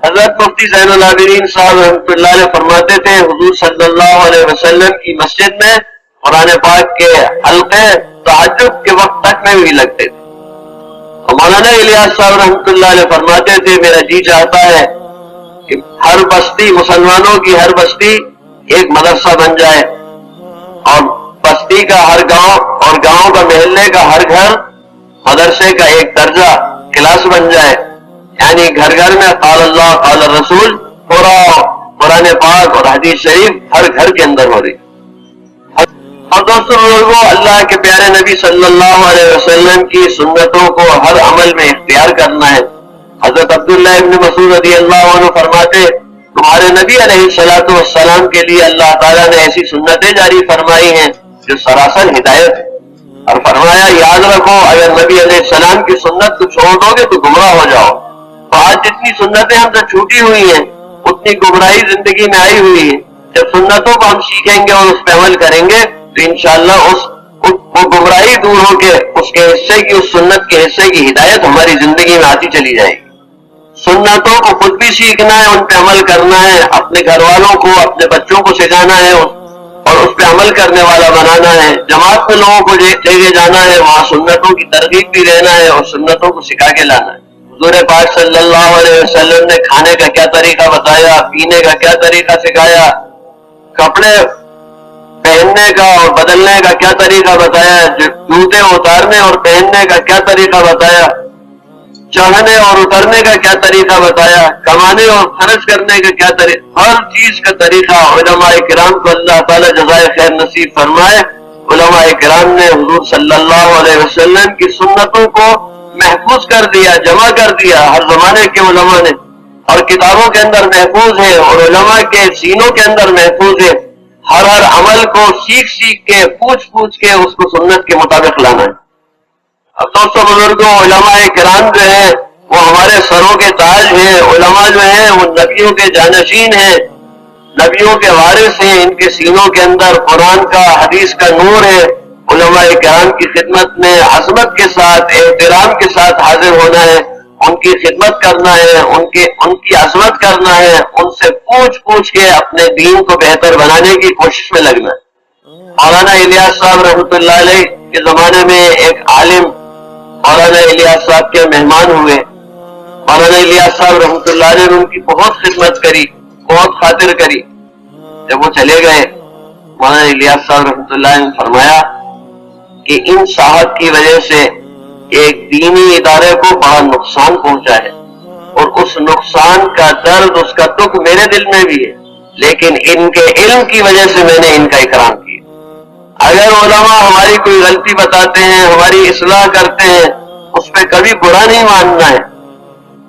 حضرت مفتی زین العابدین صاحب رحمۃ اللہ علیہ فرماتے تھے حضور صلی اللہ علیہ وسلم کی مسجد میں قرآن پاک کے حلقے تہجد کے وقت تک میں بھی لگتے تھے۔ مولانا الیاس صاحب رحمۃ اللہ علیہ فرماتے تھے میرا جی چاہتا ہے کہ ہر بستی، مسلمانوں کی ہر بستی ایک مدرسہ بن جائے، اور بستی کا ہر گاؤں اور گاؤں کا محلے کا ہر گھر مدرسے کا ایک درجہ کلاس بن جائے، یعنی گھر گھر میں قال اللہ قال الرسول پورا قرآن پاک اور حدیث شریف ہر گھر کے اندر ہو رہی۔ اور دوستوں لوگوں، اللہ کے پیارے نبی صلی اللہ علیہ وسلم کی سنتوں کو ہر عمل میں اختیار کرنا ہے۔ حضرت عبداللہ ابن مسعود رضی اللہ عنہ فرماتے، تمہارے نبی علیہ الصلوۃ والسلام کے لیے اللہ تعالیٰ نے ایسی سنتیں جاری فرمائی ہیں جو سراسر ہدایت ہے، اور فرمایا یاد رکھو اگر نبی علیہ السلام کی سنت کو چھوڑ دو گے تو گمراہ ہو جاؤ۔ تو آج جتنی سنتیں ہم سے چھوٹی ہوئی ہیں اتنی گمراہی زندگی میں آئی ہوئی ہے۔ جب سنتوں کو ہم سیکھیں گے اور اس پہ عمل کریں گے تو انشاءاللہ وہ گمراہی دور ہو کے اس کے حصے کی، اس سنت کے حصے کی ہدایت ہماری زندگی میں آتی چلی جائے گی۔ سنتوں کو خود بھی سیکھنا ہے، ان پہ عمل کرنا ہے، اپنے گھر والوں کو، اپنے بچوں کو سکھانا ہے اور اس پہ عمل کرنے والا بنانا ہے۔ جماعت میں لوگوں کو لے کے جانا ہے، وہاں سنتوں کی ترغیب بھی دینا ہے اور سنتوں کو سکھا کے لانا ہے۔ حضور پاک صلی اللہ علیہ وسلم نے کھانے کا کیا طریقہ بتایا، پینے کا کیا طریقہ سکھایا، کپڑے پہننے کا اور بدلنے کا کیا طریقہ بتایا، جوتے اتارنے اور پہننے کا کیا طریقہ بتایا، چڑھنے اور اترنے کا کیا طریقہ بتایا، کمانے اور خرچ کرنے کا کیا طریقہ، ہر چیز کا طریقہ علماء کرام کو اللہ تعالیٰ جزائے خیر نصیب فرمائے۔ علماء کرام نے حضور صلی اللہ علیہ وسلم کی سنتوں کو محفوظ کر دیا، جمع کر دیا، ہر زمانے کے علماء نے، اور کتابوں کے اندر محفوظ ہے اور علماء کے سینوں کے اندر محفوظ ہے۔ ہر عمل کو سیکھ کے، پوچھ کے اس کو سنت کے مطابق لانا ہے۔ اب دوستوں بزرگوں، علماء کرام جو ہیں وہ ہمارے سروں کے تاج ہیں۔ علماء جو ہیں وہ نبیوں کے جانشین ہیں، نبیوں کے وارث ہیں، ان کے سینوں کے اندر قرآن کا، حدیث کا نور ہے۔ علماء کرام کی خدمت میں عظمت کے ساتھ، احترام کے ساتھ حاضر ہونا ہے، ان کی خدمت کرنا ہے، ان کی عظمت کرنا ہے، ان سے پوچھ کے اپنے دین کو بہتر بنانے کی کوشش میں لگنا ہے۔ مولانا الیاس صاحب رحمۃ اللہ علیہ کے زمانے میں ایک عالم مولانا الیاس صاحب کے مہمان ہوئے۔ مولانا الیاس صاحب رحمۃ اللہ علیہ نے ان کی بہت خدمت کری، بہت خاطر کری۔ جب وہ چلے گئے، مولانا الیاس صاحب رحمۃ اللہ علیہ نے فرمایا کہ ان صاحب کی وجہ سے ایک دینی ادارے کو بڑا نقصان پہنچا ہے، اور اس نقصان کا درد، اس کا دکھ میرے دل میں بھی ہے، لیکن ان کے علم کی وجہ سے میں نے ان کا اکرام کیا۔ اگر علماء ہماری کوئی غلطی بتاتے ہیں، ہماری اصلاح کرتے ہیں، اس پہ کبھی برا نہیں ماننا ہے،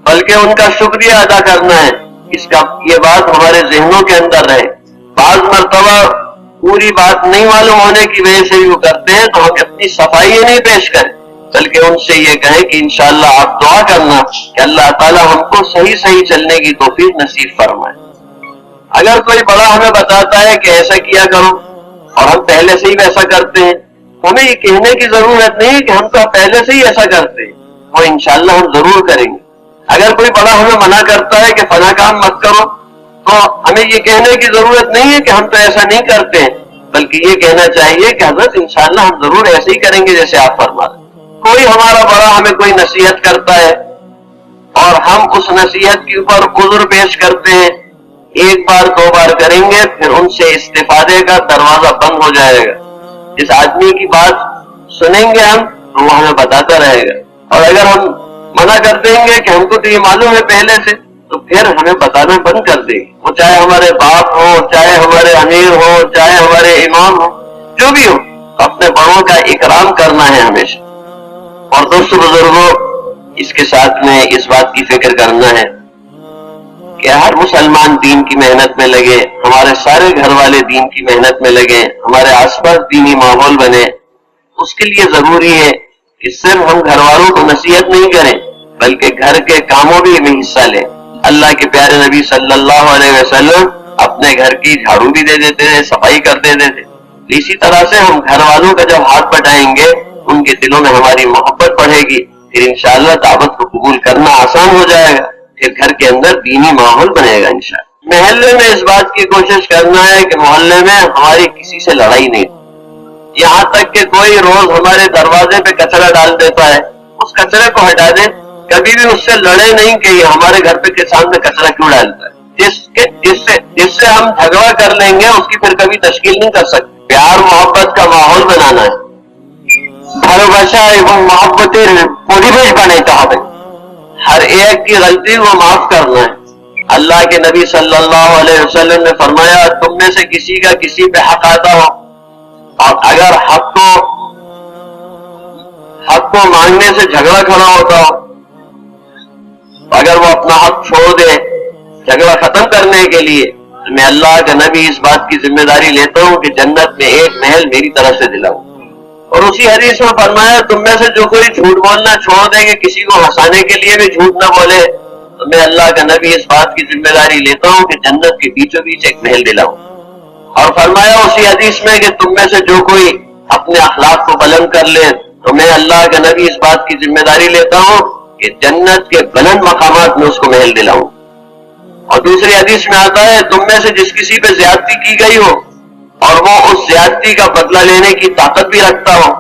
بلکہ ان کا شکریہ ادا کرنا ہے۔ یہ بات ہمارے ذہنوں کے اندر رہے۔ بعض مرتبہ پوری بات نہیں معلوم ہونے کی وجہ سے وہ کرتے ہیں تو ہم اپنی صفائی نہیں پیش کریں، بلکہ ان سے یہ کہیں کہ انشاءاللہ آپ دعا کرنا کہ اللہ تعالیٰ ہم کو صحیح چلنے کی توفیق نصیب فرمائے۔ اگر کوئی بڑا ہمیں بتاتا ہے کہ ایسا کیا کرو اور ہم پہلے سے ہی ویسا کرتے ہیں، ہمیں یہ کہنے کی ضرورت نہیں کہ ہم تو پہلے سے ہی ایسا کرتے ہیں، وہ انشاءاللہ ہم ضرور کریں گے۔ اگر کوئی بڑا ہمیں منع کرتا ہے کہ فلاں کام مت کرو، تو ہمیں یہ کہنے کی ضرورت نہیں ہے کہ ہم تو ایسا نہیں کرتے ہیں، بلکہ یہ کہنا چاہیے کہ حضرت انشاءاللہ ہم ضرور ایسے ہی کریں گے جیسے آپ فرما رہے ہیں۔ کوئی ہمارا بڑا ہمیں کوئی نصیحت کرتا ہے اور ہم اس نصیحت کے اوپر عذر پیش کرتے ہیں، ایک بار دو بار کریں گے، پھر ان سے استفادے کا دروازہ بند ہو جائے گا۔ جس آدمی کی بات سنیں گے ہم تو وہ ہمیں بتاتا رہے گا، اور اگر ہم منع کر دیں گے کہ ہم کو تو یہ معلوم ہے پہلے سے، تو پھر ہمیں بتانا بند کر دے گی، وہ چاہے ہمارے باپ ہو، چاہے ہمارے امیر ہو، چاہے ہمارے امام ہو، جو بھی ہو، اپنے بڑوں کا اکرام کرنا ہے ہمیشہ۔ اور دوستو بزرگوں، اس کے ساتھ میں اس بات کی فکر کرنا ہے کہ ہر مسلمان دین کی محنت میں لگے، ہمارے سارے گھر والے دین کی محنت میں لگے، ہمارے آس پاس دینی ماحول بنے۔ اس کے لیے ضروری ہے کہ صرف ہم گھر والوں کو نصیحت نہیں کریں، بلکہ گھر کے کاموں بھی میں حصہ لیں۔ اللہ کے پیارے نبی صلی اللہ علیہ وسلم اپنے گھر کی جھاڑو بھی دے دیتے تھے، صفائی کر دیتے تھے۔ اسی طرح سے ہم گھر والوں کا جب ہاتھ بٹائیں گے، ان کے دلوں میں ہماری محبت بڑھے گی، پھر انشاءاللہ دعوت کو قبول کرنا آسان ہو جائے گا، پھر گھر کے اندر دینی ماحول بنے گا انشاءاللہ۔ محلے میں اس بات کی کوشش کرنا ہے کہ محلے میں ہماری کسی سے لڑائی نہیں، یہاں تک کہ کوئی روز ہمارے دروازے پہ کچرا ڈال دیتا ہے، اس کچرے کو ہٹا دیں، کبھی بھی اس سے لڑے نہیں کہ یہ ہمارے گھر پہ کے سامنے کچرا کیوں ڈالتا ہے۔ جس سے ہم جھگڑا کر لیں گے اس کی پھر کبھی تشکیل نہیں کر سکتے۔ پیار محبت کا ماحول بنانا ہے، ভালোবাসা এবং মহব্বতের পরিবেশ বানাইতে হবে। ہر ایک کی غلطی کو معاف کرنا ہے۔ اللہ کے نبی صلی اللہ علیہ وسلم نے فرمایا، تم میں سے کسی کا کسی پہ حق آتا ہو، اور اگر حق کو مانگنے سے جھگڑا کھڑا ہوتا ہو، اگر وہ اپنا حق چھوڑ دے جھگڑا ختم کرنے کے لیے، میں اللہ کا نبی اس بات کی ذمہ داری لیتا ہوں کہ جنت میں ایک محل میری طرف سے دلاؤں۔ اور اسی حدیث میں فرمایا تم میں سے جو کوئی جھوٹ بولنا چھوڑ دے کہ کسی کو ہنسانے کے لیے بھی جھوٹ نہ بولے، تو میں اللہ کا نبی اس بات کی ذمہ داری لیتا ہوں کہ جنت کے بیچوں بیچ ایک محل دلاؤں۔ اور فرمایا اسی حدیث میں کہ تم میں سے جو کوئی اپنے اخلاق کو بلند کر لے، تو میں اللہ کا نبی اس بات کی ذمہ داری لیتا ہوں کہ جنت کے بلند مقامات میں اس کو محل دلاؤں۔ اور دوسری حدیث میں آتا ہے تم میں سے جس کسی پہ زیادتی کی گئی ہو اور وہ اس زیادتی کا بدلہ لینے کی طاقت بھی رکھتا ہو،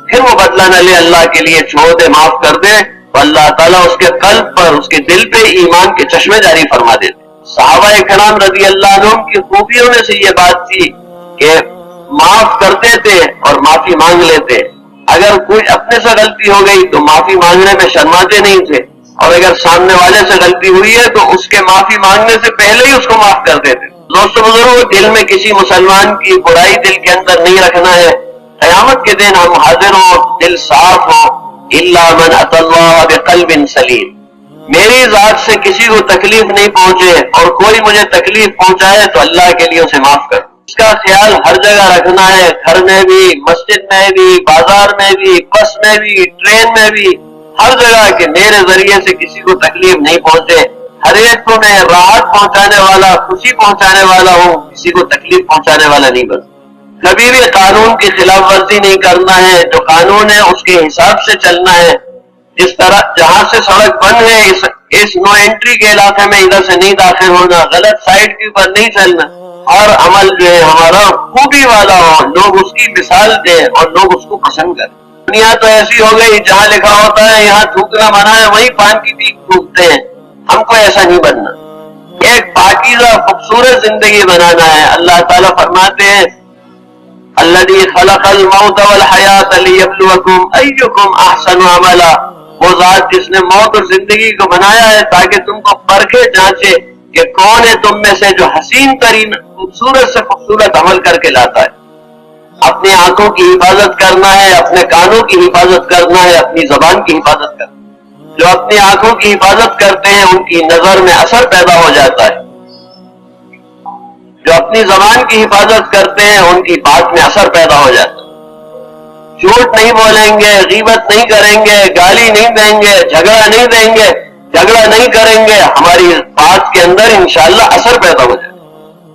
پھر وہ بدلہ نہ لے، اللہ کے لیے چھوڑ دے، معاف کر دے، تو اللہ تعالیٰ اس کے قلب پر، اس کے دل پہ ایمان کے چشمے جاری فرما دیتے۔ صحابہ کرام رضی اللہ عنہم کی خوبیوں میں سے یہ بات تھی کہ معاف کرتے تھے اور معافی مانگ لیتے۔ اگر کوئی اپنے سے غلطی ہو گئی تو معافی مانگنے میں شرماتے نہیں تھے، اور اگر سامنے والے سے غلطی ہوئی ہے تو اس کے معافی مانگنے سے پہلے ہی اس کو معاف کر دیتے۔ دوستو بزرگوں، دل میں کسی مسلمان کی برائی دل کے اندر نہیں رکھنا ہے۔ قیامت کے دن ہم حاضر ہوں، دل صاف ہو، الا من اتى الله بقلب سلیم، میری ذات سے کسی کو تکلیف نہیں پہنچے اور کوئی مجھے تکلیف پہنچائے تو اللہ کے لیے اسے معاف کر۔ اس کا خیال ہر جگہ رکھنا ہے، گھر میں بھی، مسجد میں بھی، بازار میں بھی، بس میں بھی، ٹرین میں بھی، ہر جگہ کہ میرے ذریعے سے کسی کو تکلیف نہیں پہنچے، ہر ایک کو میں راحت پہنچانے والا، خوشی پہنچانے والا ہوں، کسی کو تکلیف پہنچانے والا نہیں بن۔ کبھی بھی قانون کی خلاف ورزی نہیں کرنا ہے، جو قانون ہے اس کے حساب سے چلنا ہے۔ جس طرح جہاں سے سڑک بند ہے اس نو انٹری کے علاقے میں ادھر سے نہیں داخل ہونا، غلط سائڈ کے اوپر نہیں چلنا، اور عمل جو ہے ہمارا خوبی والا ہو، لوگ اس کی مثال دیں اور لوگ اس کو پسند کریں۔ دنیا تو ایسی ہو گئی جہاں لکھا ہوتا ہے یہاں تھوکنا منع ہے، وہی پان کی پیک تھوکتے ہیں۔ ہم کو ایسا نہیں بننا، ایک پاکیزہ خوبصورت زندگی بنانا ہے۔ اللہ تعالیٰ فرماتے ہیں الذی خلق الموت والحیات لیبلوکم ایکم احسن عملا، وہ ذات جس نے موت اور زندگی کو بنایا ہے تاکہ تم کو پرکھے جانچے کہ کون ہے تم میں سے جو حسین ترین خوبصورت سے خوبصورت عمل کر کے لاتا ہے۔ اپنی آنکھوں کی حفاظت کرنا ہے، اپنے کانوں کی حفاظت کرنا ہے، اپنی زبان کی حفاظت کرنا ہے۔ جو اپنی آنکھوں کی حفاظت کرتے ہیں ان کی نظر میں اثر پیدا ہو جاتا ہے، جو اپنی زبان کی حفاظت کرتے ہیں ان کی بات میں اثر پیدا ہو جاتا ہے۔ جھوٹ نہیں بولیں گے، غیبت نہیں کریں گے، گالی نہیں دیں گے، جھگڑا نہیں دیں گے، جھگڑا نہیں کریں گے، ہماری بات کے اندر انشاءاللہ اثر پیدا ہو جائے۔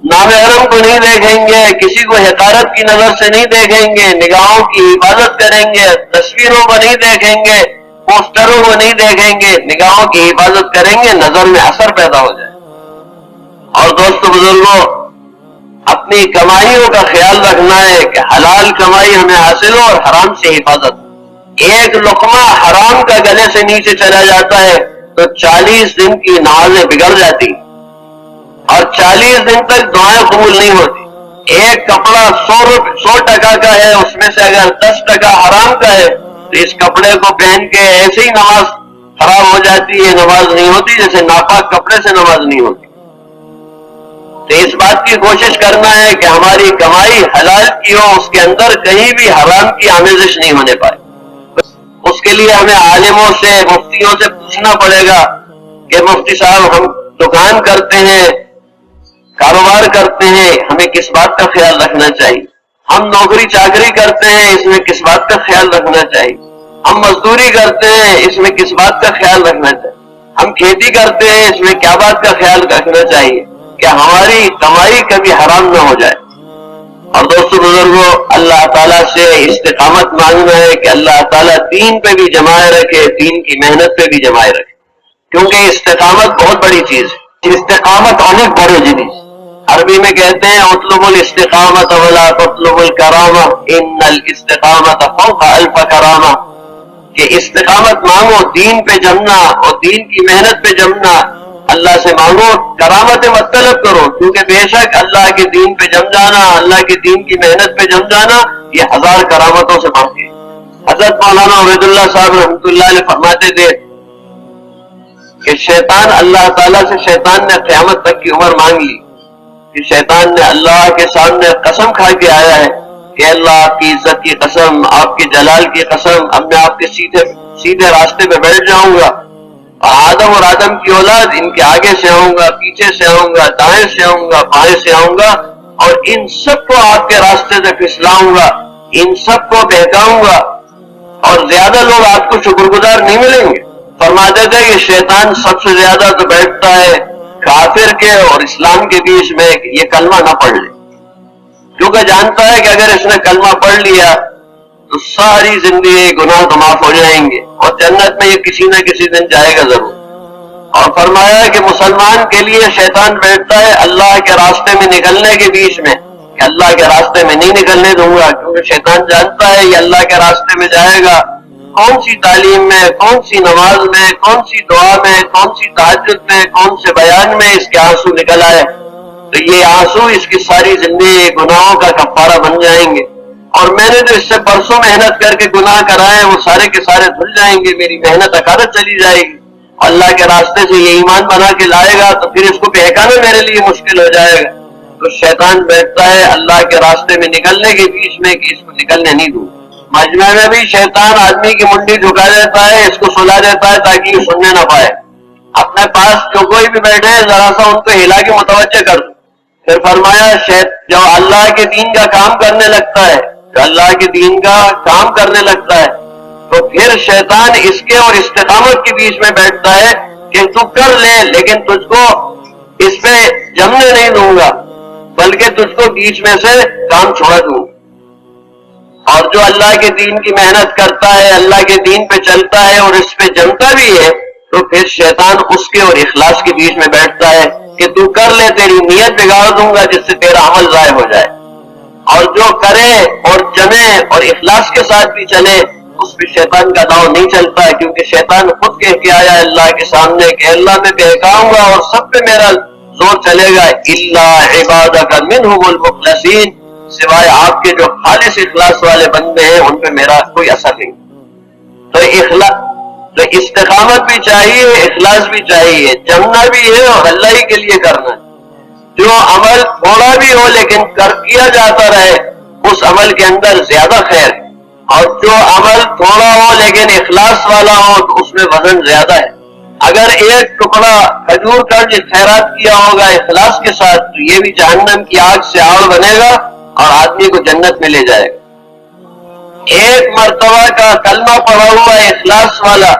نامحرم کو نہیں دیکھیں گے، کسی کو حقارت کی نظر سے نہیں دیکھیں گے، نگاہوں کی حفاظت کریں گے، تصویروں کو نہیں دیکھیں گے، پوسٹروں کو نہیں دیکھیں گے، نگاہوں کی حفاظت کریں گے، نظر میں اثر پیدا ہو جائے۔ اور دوستو بزرگوں، اپنی کمائیوں کا خیال رکھنا ہے کہ حلال کمائی ہمیں حاصل ہو اور حرام سے حفاظت۔ ایک لقمہ حرام کا گلے سے نیچے چلا جاتا ہے تو 40 دن کی نمازیں بگڑ جاتی اور 40 دن تک دعائیں قبول نہیں ہوتی۔ ایک کپڑا 100% کا ہے، اس میں سے اگر 10% حرام کا ہے تو اس کپڑے کو پہن کے ایسے ہی نماز خراب ہو جاتی ہے، نماز نہیں ہوتی، جیسے ناپاک کپڑے سے نماز نہیں ہوتی۔ تو اس بات کی کوشش کرنا ہے کہ ہماری کمائی حلال کی ہو، اس کے اندر کہیں بھی حرام کی آمیزش نہیں ہونے پائے۔ اس کے لیے ہمیں عالموں سے، مفتیوں سے پوچھنا پڑے گا کہ مفتی صاحب ہم دکان کرتے ہیں، کاروبار کرتے ہیں، ہمیں کس بات کا خیال رکھنا چاہیے؟ ہم نوکری چاکری کرتے ہیں، اس میں کس بات کا خیال رکھنا چاہیے؟ ہم مزدوری کرتے ہیں، اس میں کس بات کا خیال رکھنا چاہیے؟ ہم کھیتی کرتے ہیں، اس میں کیا بات کا خیال رکھنا چاہیے کہ ہماری کمائی کبھی حرام نہ ہو جائے۔ اور دوستو بزرگوں، اللہ تعالیٰ سے استقامت مانگنا ہے کہ اللہ تعالیٰ دین پہ بھی جمائے رکھے، دین کی محنت پہ بھی جمائے رکھے، کیونکہ استقامت بہت بڑی چیز ہے۔ استقامت انیک بڑے جنس، عربی میں کہتے ہیں اطلب الاستقامت ولا تطلب الکرامہ ان الاستقامت فوق الف کرامہ، کہ استقامت مانگو، دین پہ جمنا اور دین کی محنت پہ جمنا، اللہ سے مانگو، کرامت مت طلب کرو، کیونکہ بے شک اللہ کے دین پہ جم جانا، اللہ کے دین کی محنت پہ جم جانا یہ 1000 کرامتوں سے مانگے۔ حضرت مولانا عبید اللہ صاحب رحمۃ اللہ علیہ فرماتے تھے کہ شیطان، اللہ تعالیٰ سے شیطان نے قیامت تک کی عمر مانگ لی کہ شیطان نے اللہ کے سامنے قسم کھا کے آیا ہے کہ اللہ آپ کی عزت کی قسم، آپ کے جلال کی قسم، اب میں آپ کے سیدھے راستے پہ بیٹھ جاؤں گا، آدم اور آدم کی اولاد ان کے آگے سے آؤں گا، پیچھے سے آؤں گا، دائیں سے آؤں گا، بائیں سے آؤں گا، اور ان سب کو آپ کے راستے سے پھسلاؤں گا، ان سب کو بہکاؤں گا، اور زیادہ لوگ آپ کو شکر گزار نہیں ملیں گے۔ فرماتے تھے کہ شیطان سب سے زیادہ تو بیٹھتا ہے کافر کے اور اسلام کے بیچ میں، یہ کلمہ نہ پڑھ لے، کیونکہ جانتا ہے کہ اگر اس نے کلمہ پڑھ لیا تو ساری زندگی گناہ تو معاف ہو جائیں گے، اور جنت میں یہ کسی نہ کسی دن جائے گا ضرور۔ اور فرمایا ہے کہ مسلمان کے لیے شیطان بیٹھتا ہے اللہ کے راستے میں نکلنے کے بیچ میں، کہ اللہ کے راستے میں نہیں نکلنے دوں گا، کیونکہ شیطان جانتا ہے یہ اللہ کے راستے میں جائے گا، کون سی تعلیم میں، کون سی نماز میں، کون سی دعا میں، کون سی تہجد میں، کون سے بیان میں اس کے آنسو نکل آئے، تو یہ آنسو اس کی ساری زندگی گناہوں کا کفارہ بن جائیں گے، اور میں نے جو اس سے برسوں محنت کر کے گناہ کرائے وہ سارے کے سارے دھل جائیں گے، میری محنت اکارت چلی جائے گی، اللہ کے راستے سے یہ ایمان بنا کے لائے گا تو پھر اس کو بہکانا میرے لیے مشکل ہو جائے گا۔ تو شیطان بیٹھتا ہے اللہ کے راستے میں نکلنے کے بیچ میں کہ اس کو نکلنے نہیں دوں۔ مجمع میں بھی شیطان آدمی کی منڈی جھکا دیتا ہے، اس کو سلا دیتا ہے تاکہ یہ سننے نہ پائے، اپنے پاس جو کوئی بھی بیٹھے ذرا سا ان کو ہلا کے متوجہ کر دوں۔ پھر فرمایا جو اللہ کے دین کا کام کرنے لگتا ہے، جو اللہ کے دین کا کام کرنے لگتا ہے تو پھر شیطان اس کے اور استقامت کے بیچ میں بیٹھتا ہے کہ تو کر لے لیکن تجھ کو اس پہ جمنے نہیں دوں گا، بلکہ تجھ کو بیچ میں سے کام چھوڑا دوں۔ اور جو اللہ کے دین کی محنت کرتا ہے، اللہ کے دین پہ چلتا ہے اور اس پہ جمتا بھی ہے، تو پھر شیطان اس کے اور اخلاص کے بیچ میں بیٹھتا ہے کہ تو کر لے، تیری نیت بگاڑ دوں گا جس سے تیرا عمل ضائع ہو جائے۔ اور جو کرے اور جمے اور اخلاص کے ساتھ بھی چلے اس پہ شیطان کا داؤ نہیں چلتا ہے، کیونکہ شیطان خود کہہ کے آیا اللہ کے سامنے کہ اللہ میں بہکاؤں گا اور سب پہ میرا زور چلے گا، الا عبادک منہم المخلصین، سوائے آپ کے جو خالص اخلاص والے بندے ہیں ان پہ میرا کوئی اثر نہیں۔ تو استقامت بھی چاہیے، اخلاص بھی چاہیے، جمنا بھی ہے اور اللہ ہی کے لیے کرنا ہے۔ جو عمل تھوڑا بھی ہو لیکن کیا جاتا رہے اس عمل کے اندر زیادہ خیر ہے، اور جو عمل تھوڑا ہو لیکن اخلاص والا ہو تو اس میں وزن زیادہ ہے۔ اگر ایک ٹکڑا کھجور کا جو خیرات کیا ہوگا اخلاص کے ساتھ تو یہ بھی جہنم کی آگ سے آڑ بنے گا اور آدمی کو جنت میں لے جائے گا۔ ایک مرتبہ کا کلمہ پڑھا ہوا اخلاص والا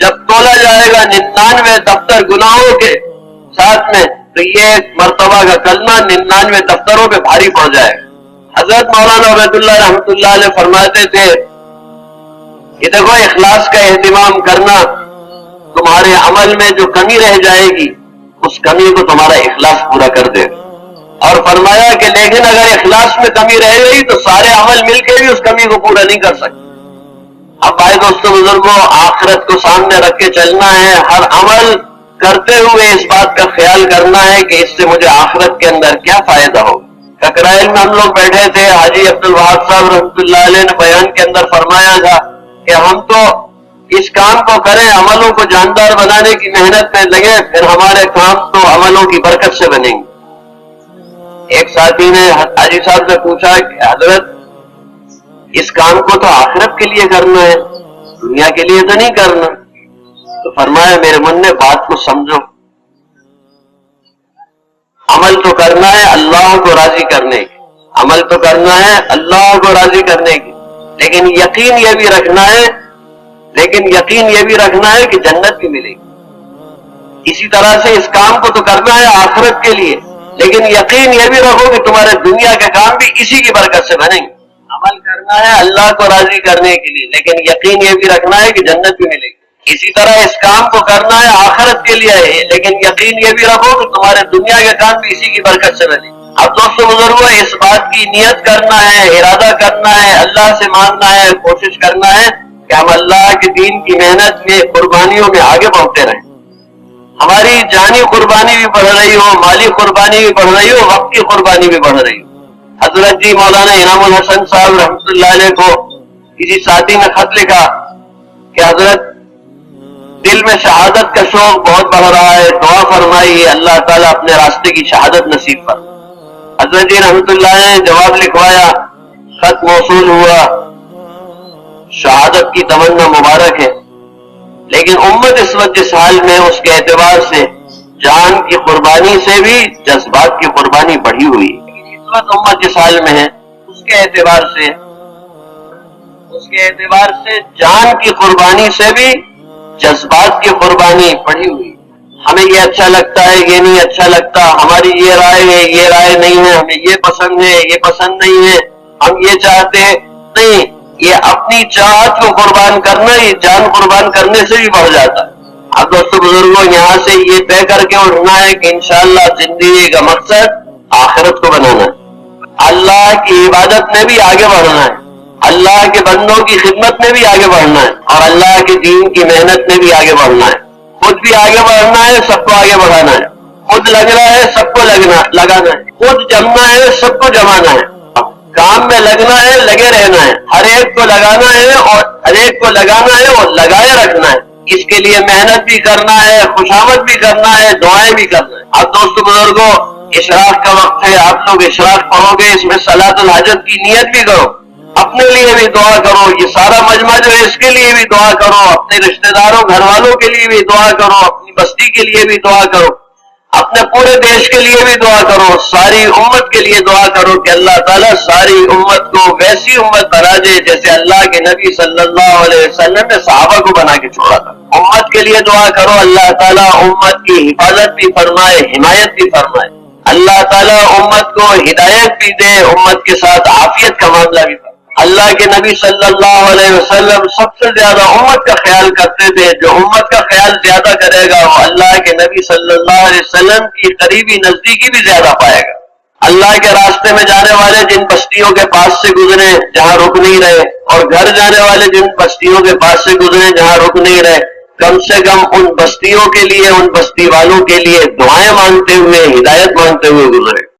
جب تولا جائے گا 99 دفتر گناہوں کے ساتھ میں تو یہ مرتبہ کا کلمہ 99 دفتروں پہ بھاری پڑ جائے گا۔ حضرت مولانا عبید اللہ رحمۃ اللہ علیہ فرماتے تھے کہ دیکھو اخلاص کا اہتمام کرنا، تمہارے عمل میں جو کمی رہ جائے گی اس کمی کو تمہارا اخلاص پورا کر دے گا، اور فرمایا کہ لیکن اگر اخلاص میں کمی رہ گئی تو سارے عمل مل کے بھی اس کمی کو پورا نہیں کر سکتے۔ اب بھائی دوستوں بزرگوں، آخرت کو سامنے رکھ کے چلنا ہے، ہر عمل کرتے ہوئے اس بات کا خیال کرنا ہے کہ اس سے مجھے آخرت کے اندر کیا فائدہ ہو۔ ککرائل میں ہم لوگ بیٹھے تھے، حاجی عبد الوہاب صاحب رحمۃ اللہ علیہ نے بیان کے اندر فرمایا تھا کہ ہم تو اس کام کو کریں، عملوں کو جاندار بنانے کی محنت میں لگے، پھر ہمارے کام تو عملوں کی برکت سے بنیں گے۔ ایک ساتھی نے حاجی صاحب سے پوچھا کہ حضرت اس کام کو تو آخرت کے لیے کرنا ہے، دنیا کے لیے تو نہیں کرنا۔ تو فرمایا میرے من میں بات کو سمجھو، عمل تو کرنا ہے اللہ کو راضی کرنے کی، عمل تو کرنا ہے اللہ کو راضی کرنے کی، لیکن یقین یہ بھی رکھنا ہے کہ جنت بھی ملے گی۔ اسی طرح سے اس کام کو تو کرنا ہے آخرت کے لیے، لیکن یقین یہ بھی رکھو کہ تمہارے دنیا کے کام بھی اسی کی برکت سے بنیں گے۔ عمل کرنا ہے اللہ کو راضی کرنے کے لیے، لیکن یقین یہ بھی رکھنا ہے کہ جنت بھی ملے گی۔ اسی طرح اس کام کو کرنا ہے آخرت کے لیے، لیکن یقین یہ بھی رکھو کہ تمہارے دنیا کے کام بھی اسی کی برکت سے بنے۔ اب دوستوں بزرگوں، اس بات کی نیت کرنا ہے، ارادہ کرنا ہے، اللہ سے مانگنا ہے، کوشش کرنا ہے کہ ہم اللہ کے دین کی محنت میں، قربانیوں میں آگے بڑھتے رہیں۔ ہماری جانی قربانی بھی بڑھ رہی ہو، مالی قربانی بھی بڑھ رہی ہو، وقت کی قربانی بھی بڑھ رہی ہو۔ حضرت جی مولانا انعام الحسن صاحب رحمۃ اللہ علیہ کو کسی ساتھی نے خط لکھا کہ حضرت دل میں شہادت کا شوق بہت بڑھ رہا ہے، دعا فرمائیے اللہ تعالیٰ اپنے راستے کی شہادت نصیب فرمائے۔ حضرت جی رحمۃ اللہ نے جواب لکھوایا، خط موصول ہوا، شہادت کی تمنا مبارک ہے، لیکن امت اس وقت جس حال میں اس کے اعتبار سے جان کی قربانی سے بھی جذبات کی قربانی بڑھی ہوئی ہے۔ اس وقت امت جس حال میں ہے اس کے اعتبار سے جان کی قربانی سے بھی جذبات کی قربانی بڑھی ہوئی ہے۔ ہمیں یہ اچھا لگتا ہے، یہ نہیں اچھا لگتا، ہماری یہ رائے ہے، یہ رائے نہیں ہے، ہمیں یہ پسند ہے، یہ پسند نہیں ہے، ہم یہ چاہتے ہیں، نہیں، یہ اپنی چاہت کو قربان کرنا یہ جان قربان کرنے سے بھی بڑھ جاتا ہے۔ اب دوستو بزرگوں، یہاں سے یہ طے کر کے اٹھنا ہے کہ انشاءاللہ زندگی کا مقصد آخرت کو بنانا ہے، اللہ کی عبادت میں بھی آگے بڑھنا ہے، اللہ کے بندوں کی خدمت میں بھی آگے بڑھنا ہے، اور اللہ کے دین کی محنت میں بھی آگے بڑھنا ہے۔ خود بھی آگے بڑھنا ہے، سب کو آگے بڑھانا ہے، خود لگنا ہے، سب کو لگانا ہے، خود جمنا ہے، سب کو جمانا ہے، کام میں لگنا ہے، لگے رہنا ہے، ہر ایک کو لگانا ہے اور لگائے رکھنا ہے۔ اس کے لیے محنت بھی کرنا ہے، خوشامد بھی کرنا ہے، دعائیں بھی کرنا ہے۔ اب دوستو بزرگوں، اشراق کا وقت ہے، آپ لوگ اشراق پڑھو گے، اس میں صلاۃ الحاجت کی نیت بھی کرو، اپنے لیے بھی دعا کرو، یہ سارا مجمع جو ہے اس کے لیے بھی دعا کرو، اپنے رشتہ داروں گھر والوں کے لیے بھی دعا کرو، اپنی بستی کے لیے بھی دعا کرو، اپنے پورے دیش کے لیے بھی دعا کرو، ساری امت کے لیے دعا کرو کہ اللہ تعالیٰ ساری امت کو ویسی امت بنا دے جیسے اللہ کے نبی صلی اللہ علیہ وسلم نے صحابہ کو بنا کے چھوڑا تھا۔ امت کے لیے دعا کرو، اللہ تعالیٰ امت کی حفاظت بھی فرمائے، حمایت بھی فرمائے، اللہ تعالیٰ امت کو ہدایت بھی دے، امت کے ساتھ عافیت کا معاملہ بھی فرمائے۔ اللہ کے نبی صلی اللہ علیہ وسلم سب سے زیادہ امت کا خیال کرتے تھے، جو امت کا خیال زیادہ کرے گا وہ اللہ کے نبی صلی اللہ علیہ وسلم کی قریبی نزدیکی بھی زیادہ پائے گا۔ اللہ کے راستے میں جانے والے جن بستیوں کے پاس سے گزرے جہاں رک نہیں رہے، اور گھر جانے والے جن بستیوں کے پاس سے گزرے جہاں رک نہیں رہے، کم سے کم ان بستیوں کے لیے، ان بستی والوں کے لیے دعائیں مانگتے ہوئے، ہدایت مانگتے ہوئے گزرے۔